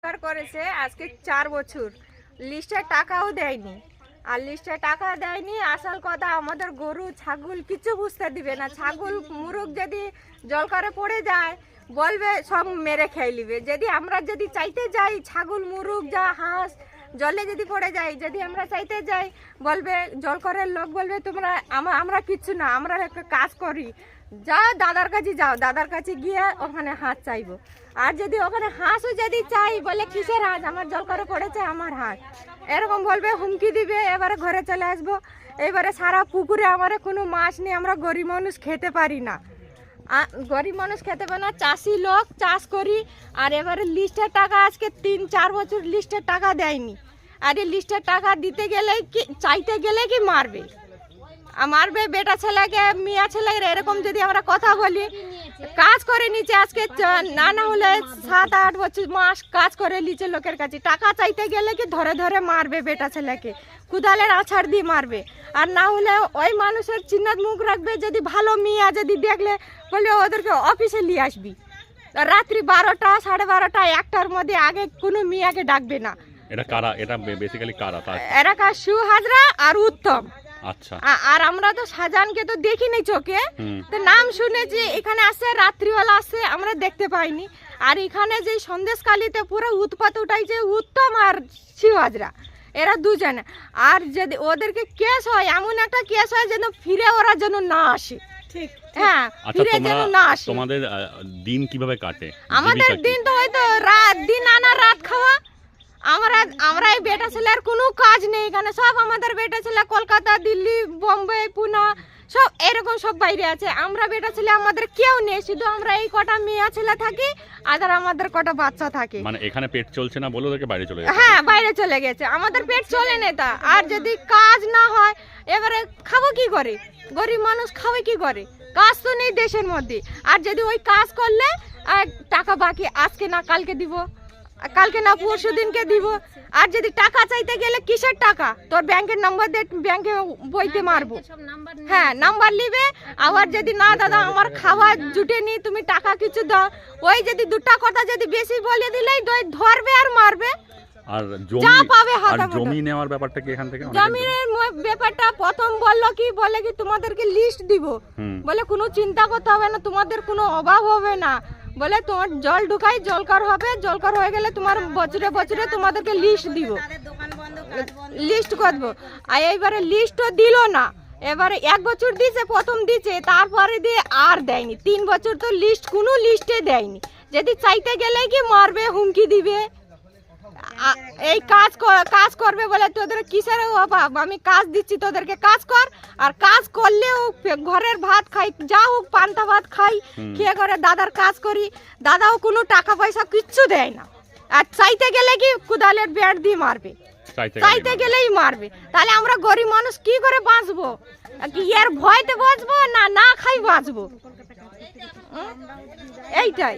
সরকার করেছে আজকে 4 বছর, লিস্টে টাকাও দেয়নি। আর লিস্টে টাকা দেয়নি, আসল কথা আমাদের গরু ছাগল কিছু বুঝতে দিবে না। ছাগল মুরগ যদি জল করে পড়ে যায় বলবে সব মেরে খেয়ে নিবে। যদি আমরা যদি চাইতে যাই ছাগল মুরগ যা হাঁস জলে যদি পড়ে যায়, যদি আমরা চাইতে যাই বলবে জল করার লোক বলবে তোমরা আমরা কিচ্ছু না, আমরা একটা কাজ করি। যা দাদার কাছে যাও, দাদার কাছে গিয়ে ওখানে হাঁস চাইবো। আর যদি ওখানে হাঁসও যদি চাই বলে কিসের হাঁস, আমার জল করে পড়েছে আমার হাঁস, এরকম বলবে, হুমকি দিবে। এবারে ঘরে চলে আসবো। এবারে সারা পুকুরে আমার কোনো মাছ নেই, আমরা গরিব মানুষ খেতে পারি না। গরিব মানুষ খেতে পারে না, চাষি লোক চাষ করি। আর এবারে লিস্টের টাকা আজকে 3-4 বছর লিস্টের টাকা দেয়নি। আর এই লিস্টের টাকা দিতে গেলে কি চাইতে গেলে কি মারবে, মারবে বেটা ছেলেকে মিয়া ছেলেকে। এরকম যদি আমরা কথা বলি, কাজ করে নিচে আজকে না হলে 7-8 বছর মাস কাজ করে নিচে লোকের কাছে, টাকা চাইতে গেলে কি ধরে ধরে মারবে বেটা ছেলেকে, কুদালের আছাড় দিয়ে মারবে। আর না হলে ওই মানুষের চিহ্নত মুখ রাখবে। যদি ভালো মিয়া যদি দেখলে বলে ওদেরকে অফিসে নিয়ে আসবি। রাত্রি 12টা 12:30 1টার মধ্যে আগে কোনো মিয়াকে ডাকবে না। এটা কারা? এটা বেসিক্যালি কারা? এরা কাশু হাজরা আর উত্তম। আচ্ছা। আর আমরা তো শাহজাহানকে তো দেখিনি চোখে, তো নাম শুনেছি এখানে আসে, রাত্রিবেলা আসে, আমরা দেখতে পাইনি। আর এখানে যে সন্দেশকালীতে পুরো উৎপাত উঠাইছে উত্তম আর শিব হাজরা, এরা দুজনে। আর যদি ওদেরকে কেস হয়, এমন একটা কেস হয় যেন ফিরে ওরা যেন না আসে। ঠিক, হ্যাঁ, ফিরে যেন না আসে। তোমাদের দিন কিভাবে কাটে? আমাদের দিন তো হয়তো রাত দিন আনা রাত খাওয়া। আমরা এই বেটা ছেলের কোনো কাজ নেই এখানে। সব আমাদের বেটা ছেলে কলকাতা, দিল্লি, বোম্বে, পুনা সব এরকম সব বাইরে আছে। আমরা বেটা ছেলে আমাদের কেউ নেই, শুধু আমরা এই কটা মেয়ে ছেলে থাকি আর আমাদের কটা বাচ্চা থাকে। মানে এখানে পেট চলছে না বলে ওদেরকে বাইরে চলে গেছে? হ্যাঁ, বাইরে চলে গেছে। আমাদের পেট চলে না তা। আর যদি কাজ না হয় এবারে খাবো কি করে? গরিব মানুষ খাবে কি করে? কাজ তো নেই দেশের মধ্যে। আর যদি ওই কাজ করলে টাকা বাকি আজকে না কালকে দিব, কালকে না পরশু দিনকে দিব। আর যদি টাকা চাইতে গেলে কিসের টাকা? তোর ব্যাংকের নাম্বার দিয়ে ব্যাংকে বইতে মারবো। হ্যাঁ, নাম্বার নিবে। আবার যদি না দাদা আমার খাওয়া জুটেনি, তুমি টাকা কিছু দাও, ওই যদি দুটা কথা যদি বেশি বলে দিলেই ধরবে আর মারবে। আর জমি নেওয়ার ব্যাপারটা কি এখান থেকে? জমির ব্যাপারটা প্রথম বললো কি, বলে কি তোমাদেরকে লিস্ট দিব, বলে কোনো চিন্তা করতে হবে না, তোমাদের কোনো অভাব হবে না। বলে তোমার জল ঢুকাই জলকর হবে, জলকর হয়ে গেলে তোমার বছরে বছরে তোমাদেরকে লিস্ট দিব, লিস্ট করবো। আর এইবারে লিস্টও দিল না। এবারে 1 বছর দিয়েছে, প্রথম দিয়েছে, তারপরে দিয়ে আর দেয়নি। 3 বছর তো লিস্ট কোনো লিস্টে দেয়নি। যদি চাইতে গেলে কি মারবে, হুমকি দিবে। এই কাজ করবে বলে তোদের কিসের অভাব? আমি কাজ দিচ্ছি তোদেরকে, কাজ কর। আর কাজ করলেও ঘরের ভাত খাই, যা হোক পান্তা ভাত খাই, খেয়ে করে দাদার কাজ করি। দাদাও কোনো টাকা পয়সা কিচ্ছু দেয় না। আর চাইতে গেলে কি কুদালের ব্যাট দিয়ে মারবে, চাইতে গেলেই মারবে। তাহলে আমরা গরিব মানুষ কি করে বাঁচবো? কি এর ভয়তে বাঁচবো না না খাই বাঁচবো? এইটাই।